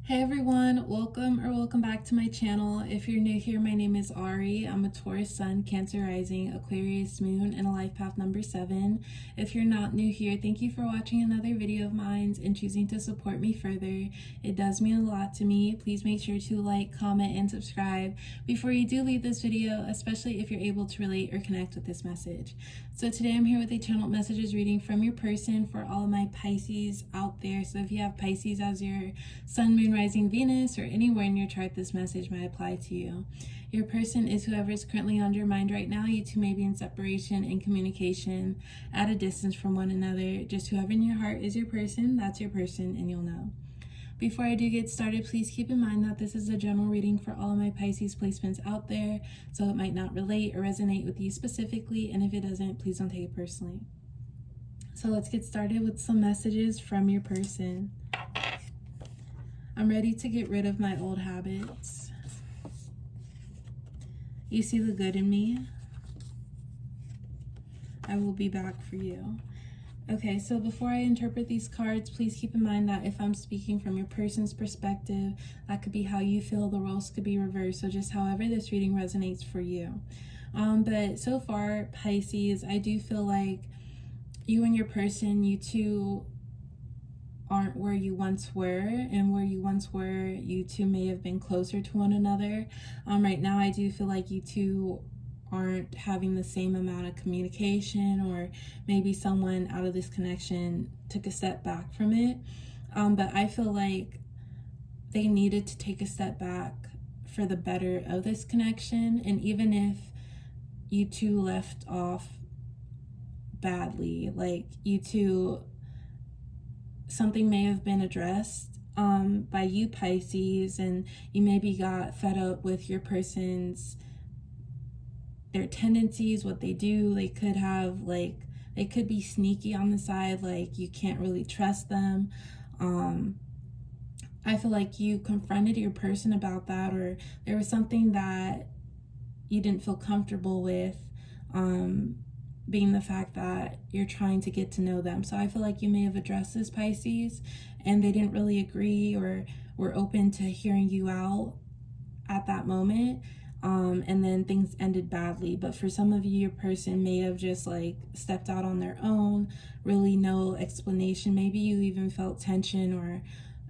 Hey everyone, welcome back to my channel. If you're new here, my name is Ari. I'm a Taurus Sun, Cancer Rising, Aquarius Moon, and a life path number 7. If you're not new here, thank you for watching another video of mine and choosing to support me further. It does mean a lot to me. Please make sure to like, comment, and subscribe before you do leave this video, especially if you're able to relate or connect with this message. So today I'm here with a channel messages reading from your person for all of my Pisces out there. So if you have Pisces as your Sun, Moon, Rising, Venus, or anywhere in your chart, this message might apply to you. Your person is whoever is currently on your mind right now. You two may be in separation and communication at a distance from one another. Just whoever in your heart is your person, that's your person, and you'll know. Before I do get started, please keep in mind that this is a general reading for all of my Pisces placements out there, so it might not relate or resonate with you specifically, and if it doesn't, please don't take it personally. So let's get started with some messages from your person. I'm ready to get rid of my old habits. You see the good in me. I will be back for you. Okay, so before I interpret these cards, please keep in mind that if I'm speaking from your person's perspective, that could be how you feel. The roles could be reversed, so just however this reading resonates for you. But so far, Pisces, I do feel like you and your person, you two aren't where you once were, and where you once were, you two may have been closer to one another. Right now, I do feel like you two aren't having the same amount of communication, or maybe someone out of this connection took a step back from it. But I feel like they needed to take a step back for the better of this connection. And even if you two left off badly, like you two, something may have been addressed by you, Pisces, and you maybe got fed up with your person's their tendencies, what they do. They could have, like, they could be sneaky on the side, like you can't really trust them. I feel like you confronted your person about that, or there was something that you didn't feel comfortable with, being the fact that you're trying to get to know them. So I feel like you may have addressed this, Pisces, and they didn't really agree or were open to hearing you out at that moment. And then things ended badly. But for some of you, your person may have just like stepped out on their own, really no explanation. Maybe you even felt tension or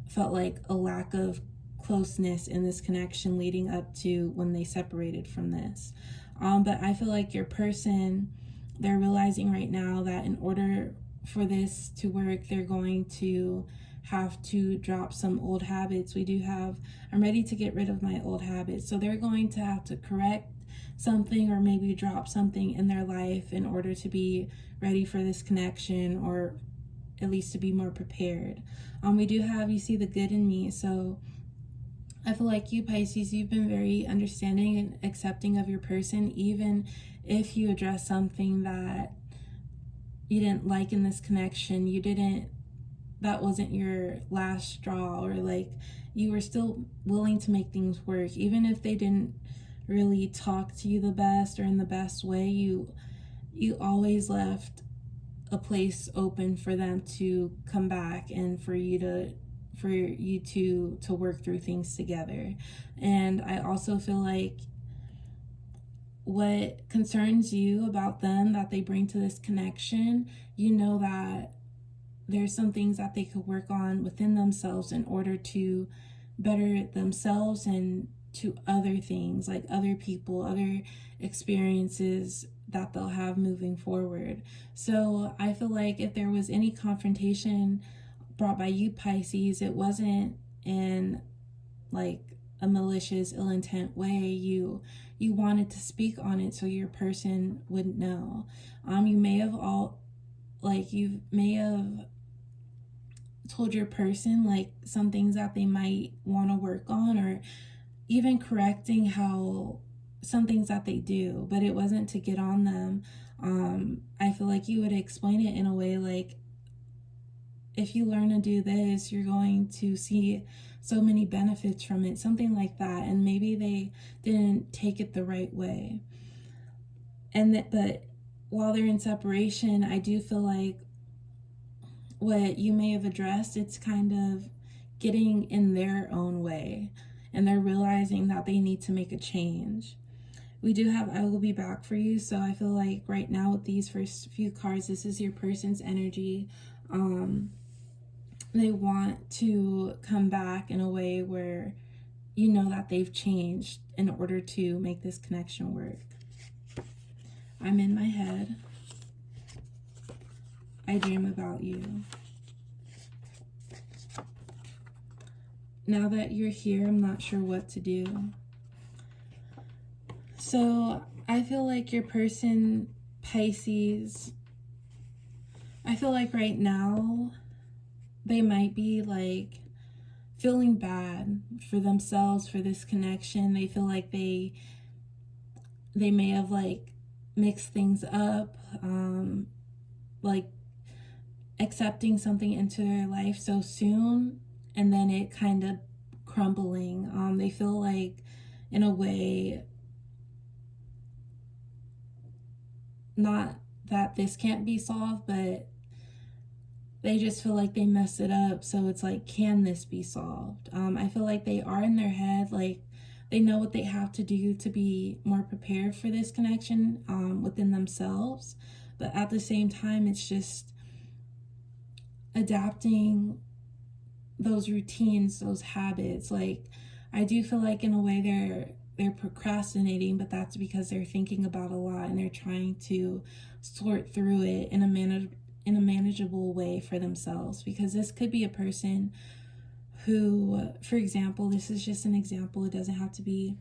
felt like a lack of closeness in this connection leading up to when they separated from this. But I feel like your person, they're realizing right now that in order for this to work, they're going to have to drop some old habits. I'm ready to get rid of my old habits. So they're going to have to correct something, or maybe drop something in their life in order to be ready for this connection, or at least to be more prepared. We do have, you see the good in me. So I feel like you, Pisces, you've been very understanding and accepting of your person, even if you address something that you didn't like in this connection. That wasn't your last straw, or like you were still willing to make things work, even if they didn't really talk to you the best or in the best way. You always left a place open for them to come back, and for you to work through things together. And I also feel like what concerns you about them that they bring to this connection, you know that there's some things that they could work on within themselves in order to better themselves, and to other things, like other people, other experiences that they'll have moving forward. So I feel like if there was any confrontation brought by you, Pisces, it wasn't in like a malicious, ill intent way. You wanted to speak on it so your person would know. You may have told your person like some things that they might want to work on, or even correcting how some things that they do, but it wasn't to get on them. I feel like you would explain it in a way like, if you learn to do this, you're going to see so many benefits from it, something like that. And maybe they didn't take it the right way. But while they're in separation, I do feel like what you may have addressed, it's kind of getting in their own way, and they're realizing that they need to make a change. We do have I will be back for you. So I feel like right now with these first few cards, this is your person's energy. They want to come back in a way where you know that they've changed in order to make this connection work. I'm in my head. I dream about you. Now that you're here, I'm not sure what to do. So I feel like your person, Pisces, I feel like right now they might be like feeling bad for themselves for this connection. They feel like they may have like mixed things up, like accepting something into their life so soon and then it kind of crumbling. They feel like in a way, not that this can't be solved, but they just feel like they messed it up. So it's like, can this be solved? I feel like they are in their head, like they know what they have to do to be more prepared for this connection within themselves. But at the same time, it's just adapting those routines, those habits. Like I do feel like in a way they're procrastinating, but that's because they're thinking about a lot and they're trying to sort through it in a manageable way for themselves. Because this could be a person who, for example, this is just an example, it doesn't have to be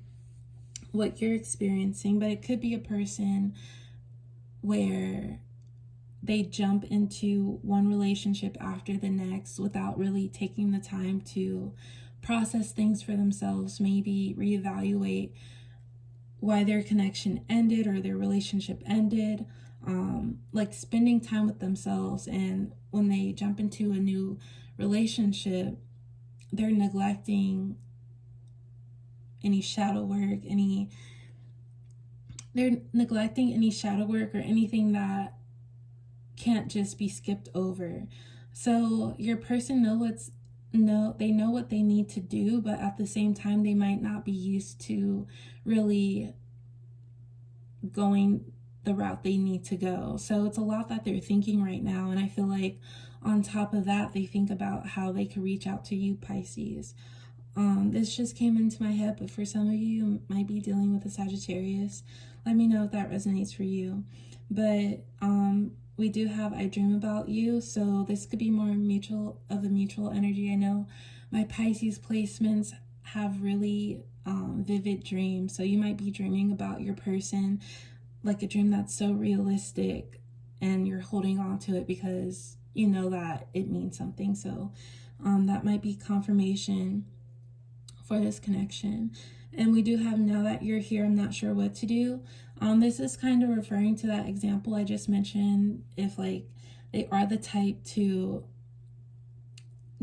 what you're experiencing, but it could be a person where they jump into one relationship after the next without really taking the time to process things for themselves, maybe reevaluate why their connection ended or their relationship ended, like spending time with themselves. And when they jump into a new relationship, they're neglecting any shadow work, or anything that can't just be skipped over. So your person they know what they need to do, but at the same time they might not be used to really going the route they need to go. So it's a lot that they're thinking right now, and I feel like on top of that they think about how they could reach out to you, Pisces. This just came into my head, but for some of you might be dealing with a Sagittarius. Let me know if that resonates for you. But we do have I dream about you, so this could be more a mutual energy. I know my Pisces placements have really vivid dreams, so you might be dreaming about your person, like a dream that's so realistic and you're holding on to it because you know that it means something. So that might be confirmation for this connection. And we do have now that you're here, I'm not sure what to do. This is kind of referring to that example I just mentioned. If like they are the type to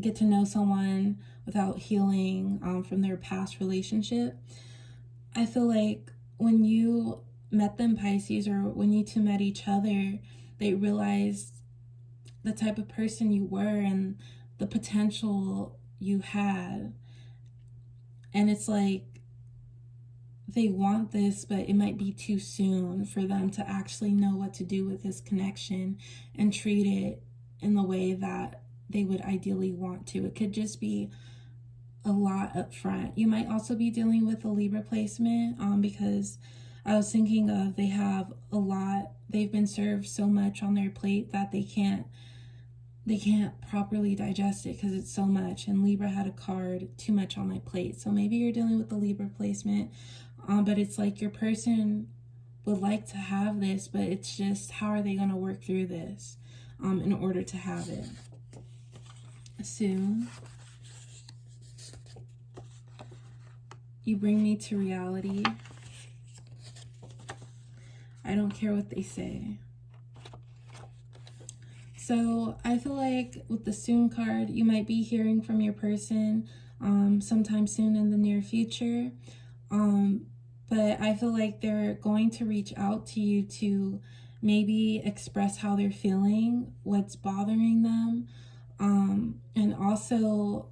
get to know someone without healing from their past relationship, I feel like when you met them, Pisces, or when you two met each other, they realized the type of person you were and the potential you had. And it's like they want this, but it might be too soon for them to actually know what to do with this connection and treat it in the way that they would ideally want to. It could just be a lot up front. You might also be dealing with a Libra placement because I was thinking of they've been served so much on their plate that they can't properly digest it because it's so much. And Libra had a card, too much on my plate. So maybe you're dealing with the Libra placement, but it's like your person would like to have this, but it's just how are they going to work through this in order to have it soon. You bring me to reality. I don't care what they say. So I feel like with the soon card, you might be hearing from your person sometime soon in the near future. But I feel like they're going to reach out to you to maybe express how they're feeling, what's bothering them. And also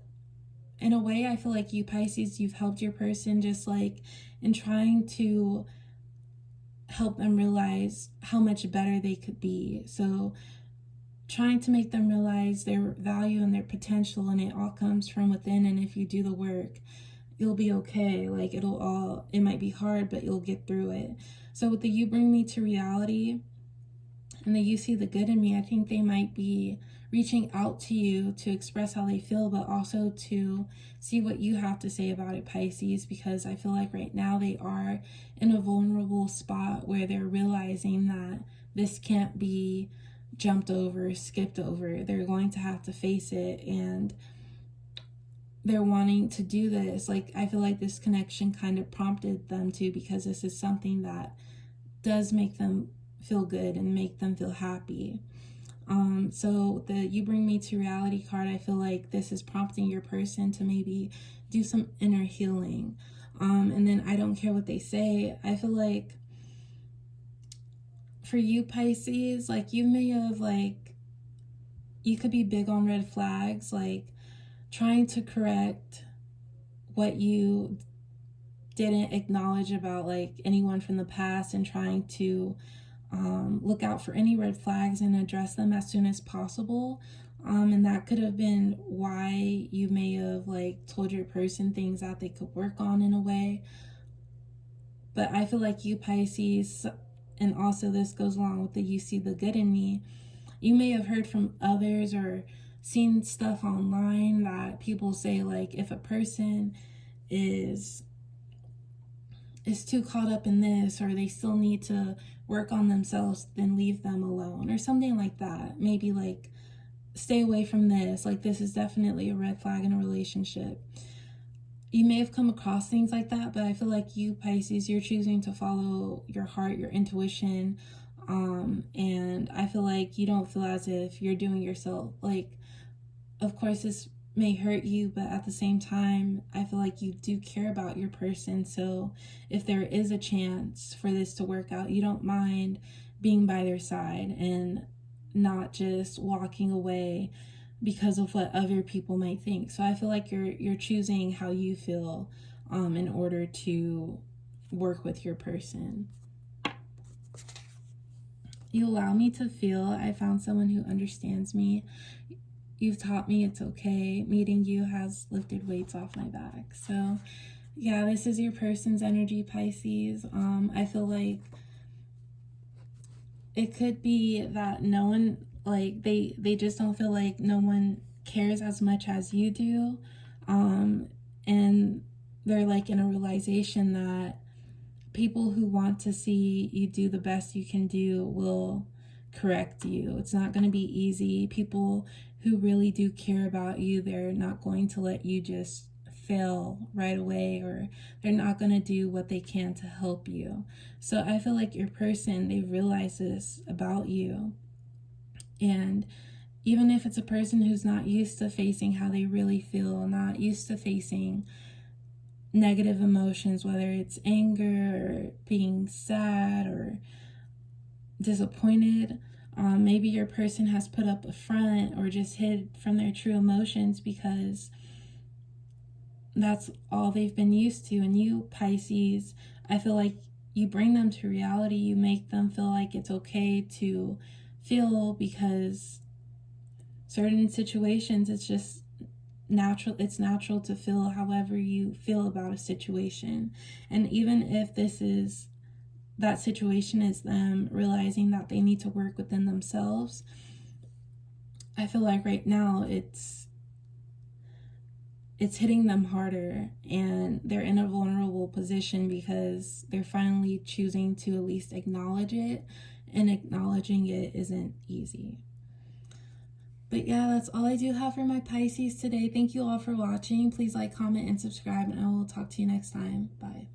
in a way, I feel like you Pisces, you've helped your person just like in trying to help them realize how much better they could be. So trying to make them realize their value and their potential, and it all comes from within. And if you do the work, you'll be okay. Like it might be hard, but you'll get through it. So with the you bring me to reality and the you see the good in me, I think they might be reaching out to you to express how they feel, but also to see what you have to say about it, Pisces, because I feel like right now they are in a vulnerable spot where they're realizing that this can't be jumped over, skipped over. They're going to have to face it, and they're wanting to do this. Like, I feel like this connection kind of prompted them to, because this is something that does make them feel good and make them feel happy. So the you bring me to reality card, I feel like this is prompting your person to maybe do some inner healing. And then I don't care what they say. I feel like for you Pisces, like you may have you could be big on red flags, like trying to correct what you didn't acknowledge about like anyone from the past, and trying to look out for any red flags and address them as soon as possible. And that could have been why you may have told your person things that they could work on in a way. But I feel like you Pisces, and also this goes along with the you see the good in me, you may have heard from others or seen stuff online that people say if a person is too caught up in this, or they still need to work on themselves, then leave them alone, or something like that. Maybe stay away from this. This is definitely a red flag in a relationship. You may have come across things like that, but I feel like you Pisces, you're choosing to follow your heart, your intuition, and I feel like you don't feel as if you're doing yourself. Of course, this may hurt you, but at the same time, I feel like you do care about your person. So if there is a chance for this to work out, you don't mind being by their side and not just walking away because of what other people might think. So I feel like you're choosing how you feel in order to work with your person. You allow me to feel. I found someone who understands me. You've taught me it's okay. Meeting you has lifted weights off my back. So yeah, this is your person's energy, Pisces. I feel like it could be that no one, they just don't feel like no one cares as much as you do. And they're in a realization that people who want to see you do the best you can do will correct you. It's not going to be easy. People who really do care about you, they're not going to let you just fail right away, or they're not going to do what they can to help you. So I feel like your person, they realize this about you. And even if it's a person who's not used to facing how they really feel, not used to facing negative emotions, whether it's anger or being sad or disappointed, maybe your person has put up a front or just hid from their true emotions because that's all they've been used to. And you Pisces, I feel like you bring them to reality. You make them feel like it's okay to feel, because certain situations, it's just natural. It's natural to feel however you feel about a situation. And even if that situation is them realizing that they need to work within themselves, I feel like right now it's hitting them harder, and they're in a vulnerable position because they're finally choosing to at least acknowledge it, and acknowledging it isn't easy. But yeah, that's all I do have for my Pisces today. Thank you all for watching. Please comment and subscribe, and I will talk to you next time. Bye.